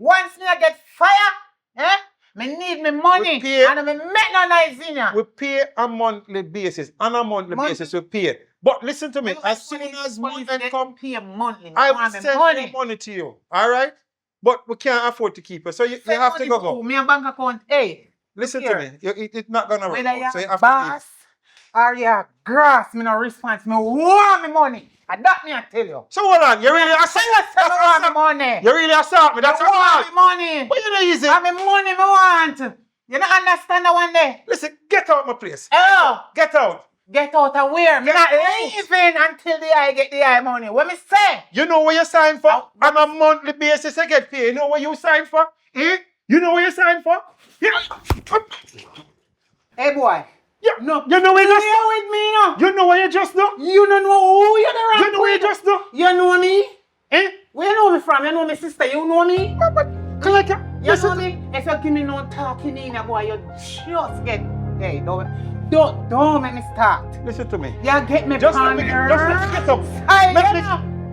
Once me I get fire, me need me money and me make no noise in ya. We pay a monthly basis. On a monthly basis we pay. But listen to me, as soon as month come, pay monthly. I will send money to you. Alright? But we can't afford to keep it. So you have to go. Me a bank account. Hey. Listen to me. It's not gonna work. Whether So you you're have boss or you're grass, me no response. Me want me money. And that me I tell you. So hold on, you really assault me money. You really assault me. That's I want me money. But you know easy. I me money me want. You don't understand that one day. Listen, get out my place. Oh. Get out. Get out of where? Me not leaving until I get the eye money. What me say? You know what you sign for? On a monthly basis you get paid. You know what you sign for? You know what you sign for? Hey boy. Yeah. No, you know what you just do? with me now. You know what you just do? You don't know who you're the You know what you just do? You know me? Where you know me from? You know me sister, you know me? You know me? If you give me no talking in, boy, you just get... Hey, don't make me start. Listen to me. You get me Just let me get up. I